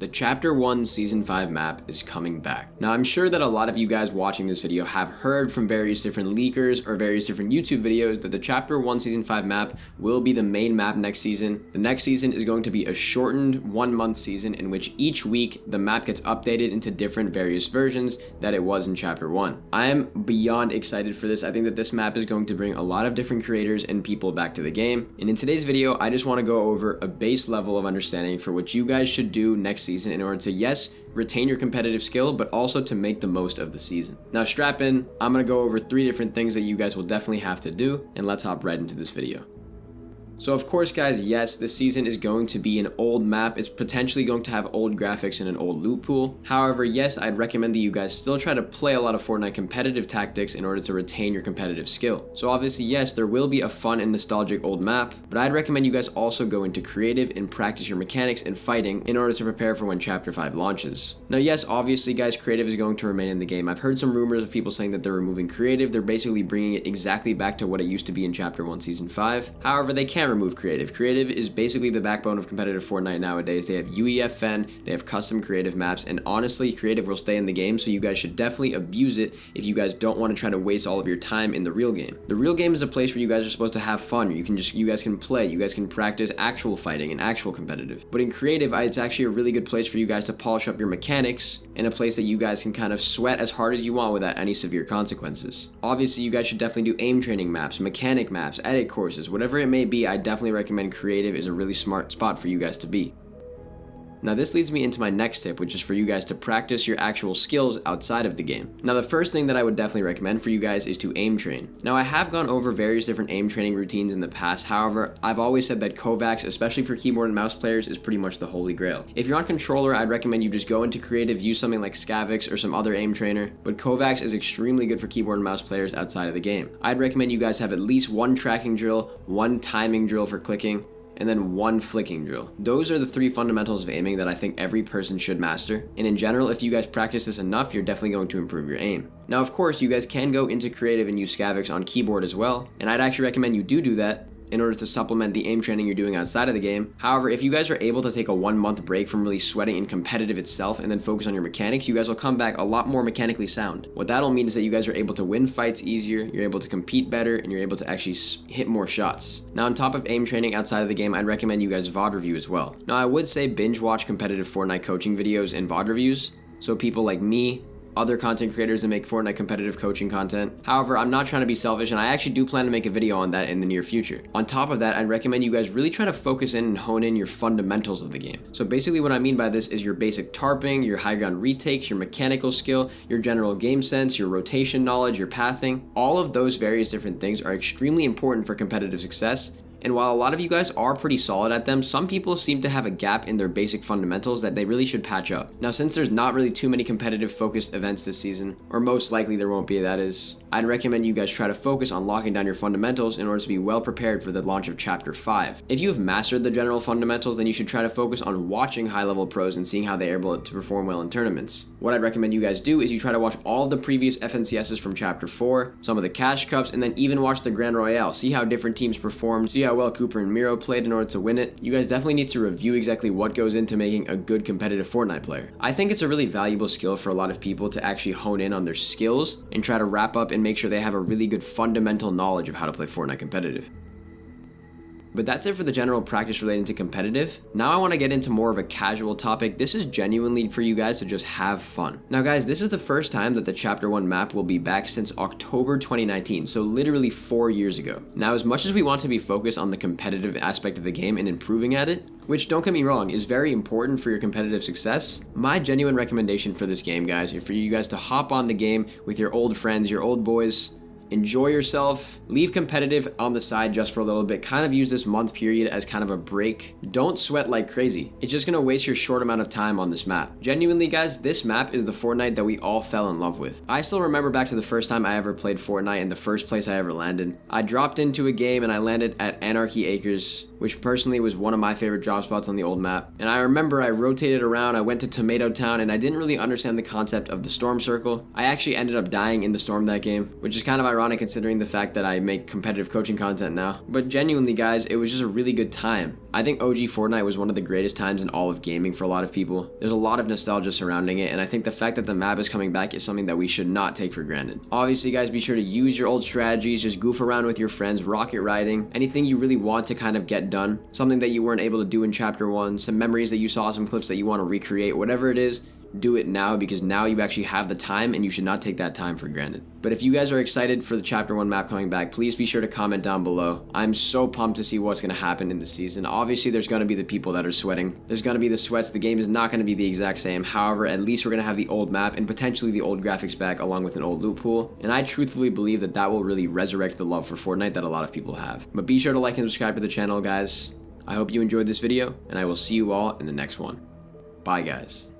The Chapter 1 Season 5 map is coming back. Now, I'm sure that a lot of you guys watching this video have heard from various different leakers or various different YouTube videos that the Chapter 1 Season 5 map will be the main map next season. The next season is going to be a shortened 1-month season in which each week the map gets updated into different various versions that it was in Chapter 1. I am beyond excited for this. I think that this map is going to bring a lot of different creators and people back to the game. And in today's video, I just want to go over a base level of understanding for what you guys should do next season in order to, yes, retain your competitive skill, but also to make the most of the season. Now strap in, I'm going to go over 3 different things that you guys will definitely have to do, and let's hop right into this video. So of course guys, yes, this season is going to be an old map. It's potentially going to have old graphics and an old loot pool. However, yes, I'd recommend that you guys still try to play a lot of Fortnite competitive tactics in order to retain your competitive skill. So obviously, yes, there will be a fun and nostalgic old map, but I'd recommend you guys also go into creative and practice your mechanics and fighting in order to prepare for when Chapter 5 launches. Now yes, obviously guys, creative is going to remain in the game. I've heard some rumors of people saying that they're removing creative. They're basically bringing it exactly back to what it used to be in Chapter 1 Season 5. However, they can't remove creative. Creative is basically the backbone of competitive Fortnite nowadays. They have UEFN, they have custom creative maps, and honestly, creative will stay in the game, so you guys should definitely abuse it if you guys don't want to try to waste all of your time in the real game. The real game is a place where you guys are supposed to have fun. You guys can play, you guys can practice actual fighting and actual competitive. But in creative, it's actually a really good place for you guys to polish up your mechanics, and a place that you guys can kind of sweat as hard as you want without any severe consequences. Obviously, you guys should definitely do aim training maps, mechanic maps, edit courses, whatever it may be. I definitely recommend creative is a really smart spot for you guys to be. Now this leads me into my next tip, which is for you guys to practice your actual skills outside of the game. Now the first thing that I would definitely recommend for you guys is to aim train. Now I have gone over various different aim training routines in the past. However, I've always said that Kovacs, especially for keyboard and mouse players, is pretty much the holy grail. If you're on controller, I'd recommend you just go into creative, use something like Scavix or some other aim trainer, but Kovacs is extremely good for keyboard and mouse players outside of the game. I'd recommend you guys have at least 1 tracking drill, 1 timing drill for clicking, and then 1 flicking drill. Those are the 3 fundamentals of aiming that I think every person should master. And in general, if you guys practice this enough, you're definitely going to improve your aim. Now, of course, you guys can go into creative and use Scavix on keyboard as well. And I'd actually recommend you do that in order to supplement the aim training you're doing outside of the game. However, if you guys are able to take a 1-month break from really sweating in competitive itself and then focus on your mechanics, you guys will come back a lot more mechanically sound. What that'll mean is that you guys are able to win fights easier, you're able to compete better, and you're able to actually hit more shots. Now, on top of aim training outside of the game, I'd recommend you guys VOD review as well. Now, I would say binge watch competitive Fortnite coaching videos and VOD reviews, so people like me, other content creators that make Fortnite competitive coaching content. However, I'm not trying to be selfish, and I actually do plan to make a video on that in the near future. On top of that, I'd recommend you guys really try to focus in and hone in your fundamentals of the game. So basically what I mean by this is your basic tarping, your high ground retakes, your mechanical skill, your general game sense, your rotation knowledge, your pathing. All of those various different things are extremely important for competitive success. And while a lot of you guys are pretty solid at them, some people seem to have a gap in their basic fundamentals that they really should patch up. Now, since there's not really too many competitive focused events this season, or most likely there won't be, that is, I'd recommend you guys try to focus on locking down your fundamentals in order to be well prepared for the launch of Chapter 5. If you've mastered the general fundamentals, then you should try to focus on watching high-level pros and seeing how they're able to perform well in tournaments. What I'd recommend you guys do is you try to watch all of the previous FNCSs from Chapter 4, some of the Cash Cups, and then even watch the Grand Royale. See how different teams performed, see how well Cooper and Miro played in order to win it. You guys definitely need to review exactly what goes into making a good competitive Fortnite player. I think it's a really valuable skill for a lot of people to actually hone in on their skills and try to wrap up and make sure they have a really good fundamental knowledge of how to play Fortnite competitive. But that's it for the general practice relating to competitive. Now I want to get into more of a casual topic. This is genuinely for you guys to just have fun. Now guys, this is the first time that the Chapter 1 map will be back since October 2019, so literally 4 years ago. Now, as much as we want to be focused on the competitive aspect of the game and improving at it, which, don't get me wrong, is very important for your competitive success, my genuine recommendation for this game, guys, is for you guys to hop on the game with your old friends, your old boys, enjoy yourself, leave competitive on the side just for a little bit, kind of use this month period as kind of a break. Don't sweat like crazy. It's just gonna waste your short amount of time on this map. Genuinely guys, this map is the Fortnite that we all fell in love with. I still remember back to the first time I ever played Fortnite and the first place I ever landed. I dropped into a game and I landed at Anarchy Acres, which personally was one of my favorite drop spots on the old map. And I remember I rotated around, I went to Tomato Town, and I didn't really understand the concept of the storm circle. I actually ended up dying in the storm that game, which is kind of ironic ironic considering the fact that I make competitive coaching content now. But genuinely guys, it was just a really good time. I think OG Fortnite was one of the greatest times in all of gaming for a lot of people. There's a lot of nostalgia surrounding it, and I think the fact that the map is coming back is something that we should not take for granted. Obviously guys, be sure to use your old strategies, just goof around with your friends, rocket riding, anything you really want to kind of get done, something that you weren't able to do in chapter 1, some memories that you saw, some clips that you want to recreate, whatever it is, do it now, because now you actually have the time and you should not take that time for granted. But if you guys are excited for the chapter 1 map coming back, please be sure to comment down below. I'm so pumped to see what's going to happen in the season. Obviously there's going to be the people that are sweating. There's going to be the sweats. The game is not going to be the exact same. However, at least we're going to have the old map and potentially the old graphics back along with an old loot pool. And I truthfully believe that that will really resurrect the love for Fortnite that a lot of people have. But be sure to like and subscribe to the channel guys. I hope you enjoyed this video and I will see you all in the next one. Bye guys.